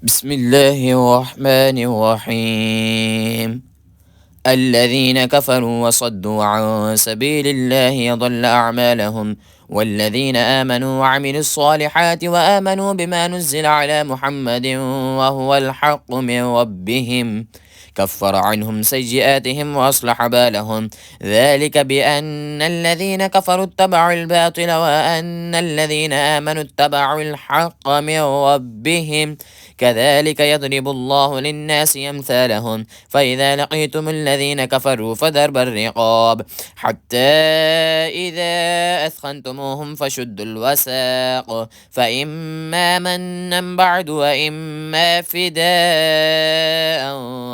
بسم الله الرحمن الرحيم. الذين كفروا وصدوا عن سبيل الله ضل أعمالهم، والذين آمنوا وعملوا الصالحات وآمنوا بما نزل على محمد وهو الحق من ربهم كفر عنهم سيئاتهم وأصلح بالهم. ذلك بأن الذين كفروا اتبعوا الباطل وأن الذين آمنوا اتبعوا الحق من ربهم. كذلك يضرب الله للناس أمثالهم، فإذا لقيتم الذين كفروا فضرب الرقاب حتى إذا أثخنتموهم فشدوا الوثاق، فإما منا بعد وإما فداء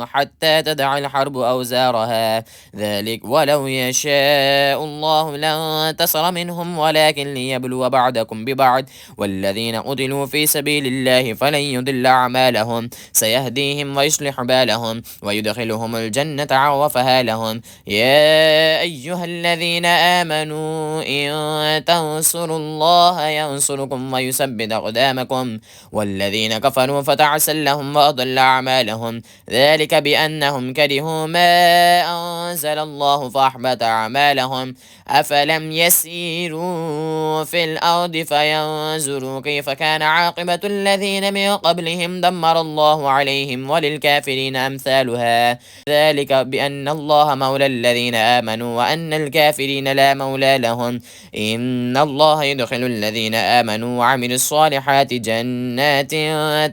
حتى تدع الحرب أوزارها. ذلك ولو يشاء الله لانتصر منهم ولكن ليبلو بعضكم ببعض، والذين قتلوا في سبيل الله فلن يضل أعمالهم، سيهديهم ويصلح بالهم ويدخلهم الجنة عرفها لهم. يا أيها الذين آمنوا إن تنصروا الله ينصركم ويثبت أقدامكم، والذين كفروا فتعسا لهم وأضل أعمالهم. ذلك بأنهم كرهوا ما أنزل الله فأحبط أعمالهم. أفلم يسيروا في الأرض فينظروا كيف كان عاقبة الذين من قبلهم دمر الله عليهم وللكافرين أمثالها. ذلك بأن الله مولى الذين آمنوا وأن الكافرين لا مولى لهم. إن الله يدخل الذين آمنوا وعملوا الصالحات جنات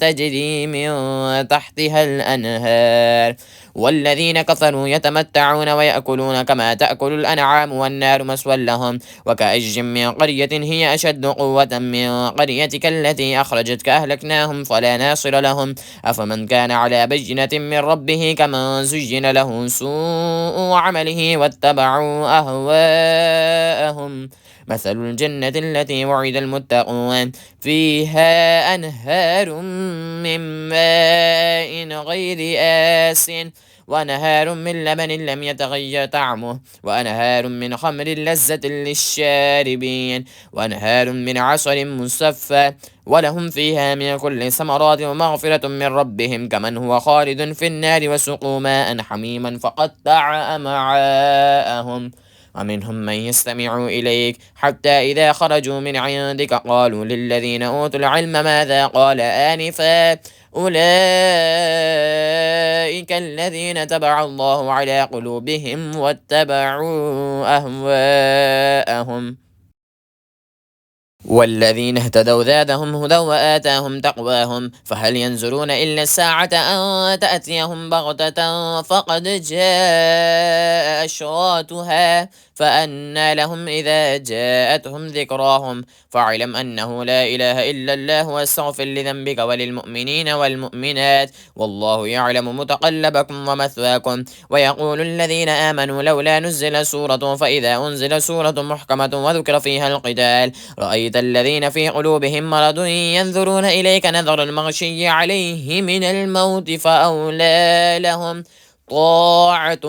تجري من تحتها الأنهار، والذين كفروا يتمتعون ويأكلون كما تأكل الأنعام والنار مثوى لهم. وكأي من قرية هي أشد قوة من قريتك التي أخرجتك أهلكناهم فلا ناصر لهم. أفمن كان على بينة من ربه كمن زين له سوء عمله واتبعوا أهواءهم. مثل الجنة التي وعد المتقون فيها أنهار من ماء غير آسٍ وأنهار من لبن لم يتغير طعمه وأنهار من خمر لذة للشاربين وأنهار من عسل مصفى ولهم فيها من كل ثمرات ومغفرة من ربهم كمن هو خالد في النار وسقوا ماء حميما فقطع أمعاءهم. ومنهم من يستمع إليك حتى إذا خرجوا من عندك قالوا للذين أوتوا العلم ماذا قال آنفا أولئك الذين تبع الله على قلوبهم واتبعوا أهواءهم. والذين اهتدوا زادهم هدى وآتاهم تقواهم، فهل ينظرون إلا الساعة أن تأتيهم بغتة فقد جاء أشراطها فأنى لهم إذا جاءتهم ذكراهم. فاعلم أنه لا إله إلا الله واستغفر لذنبك وللمؤمنين والمؤمنات والله يعلم متقلبكم ومثواكم. ويقول الذين آمنوا لولا نزل سورة، فإذا أنزل سورة محكمة وذكر فيها القتال رأيت الذين في قلوبهم مرض ينظرون إليك نظر المغشي عليه من الموت فأولى لهم طاعة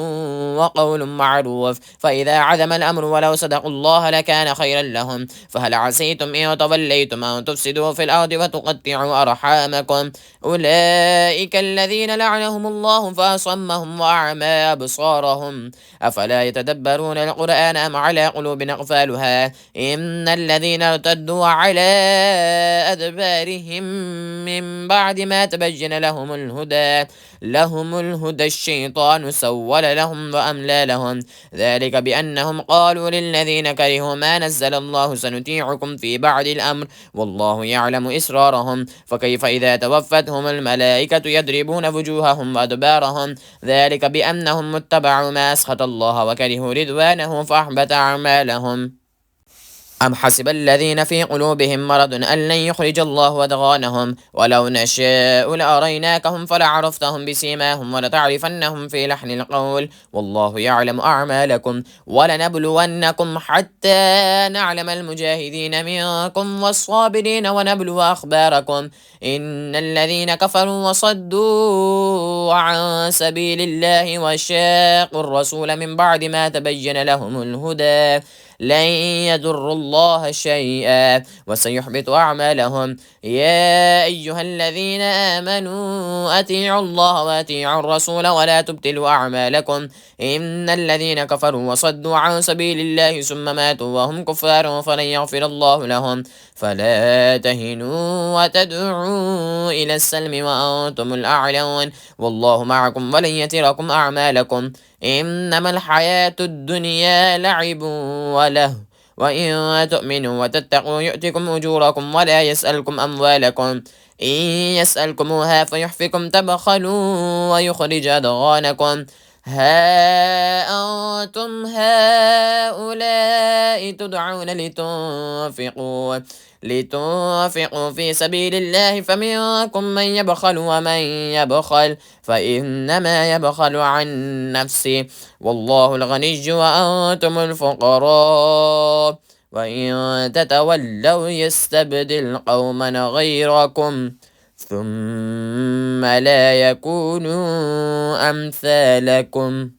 وقول معروف. فإذا عزم الأمر ولو صدقوا الله لكان خيرا لهم. فهل عسيتم إن توليتم أن تفسدوا في الأرض وتقطعوا أرحامكم أولئك الذين لعنهم الله فأصمهم وأعمى أبصارهم أفلا يتدبرون القرآن أم على قلوب أقفالها. إن الذين ارتدوا على أدبارهم من بعد ما تبين لهم الهدى الشيطان سول لهم وأملى لهم. ذلك بأنهم قالوا للذين كرهوا ما نزل الله سنطيعكم في بعض الأمر والله يعلم إسرارهم. فكيف إذا توفتهم الملائكة يضربون وجوههم وأدبارهم. ذلك بأنهم اتبعوا ما أسخط الله وكرهوا رضوانه فأحبط أعمالهم. أم حسب الذين في قلوبهم مرض أن لن يخرج الله أضغانهم ولو نشاء لأريناكهم فلعرفتهم بسيماهم ولتعرفنهم في لحن القول والله يعلم أعمالكم. ولنبلونكم حتى نعلم المجاهدين منكم والصابرين ونبلو أخباركم. إن الذين كفروا وصدوا عن سبيل الله وشاقوا الرسول من بعد ما تبين لهم الهدى لن يضروا الله شيئا وسيحبط أعمالهم. يا أيها الذين آمنوا أطيعوا الله وأطيعوا الرسول ولا تبطلوا أعمالكم. إن الذين كفروا وصدوا عن سبيل الله ثم ماتوا وهم كفار فلن يغفر الله لهم. فلا تهنوا وتدعوا إلى السلم وأنتم الأعلون والله معكم ولن يتركم أعمالكم. إنما الحياة الدنيا لعب وله وإن تؤمنوا وتتقوا يؤتكم أجوركم ولا يسألكم أموالكم. إن يسألكموها فيحفكم تبخلوا ويخرج أضغانكم. ها أنتم هؤلاء تدعون لتنفقوا في سبيل الله فمنكم من يبخل ومن يبخل فإنما يبخل عن نفسه والله الغني وأنتم الفقراء وإن تتولوا يستبدل قوما غيركم ثم لا يكونوا أمثالكم.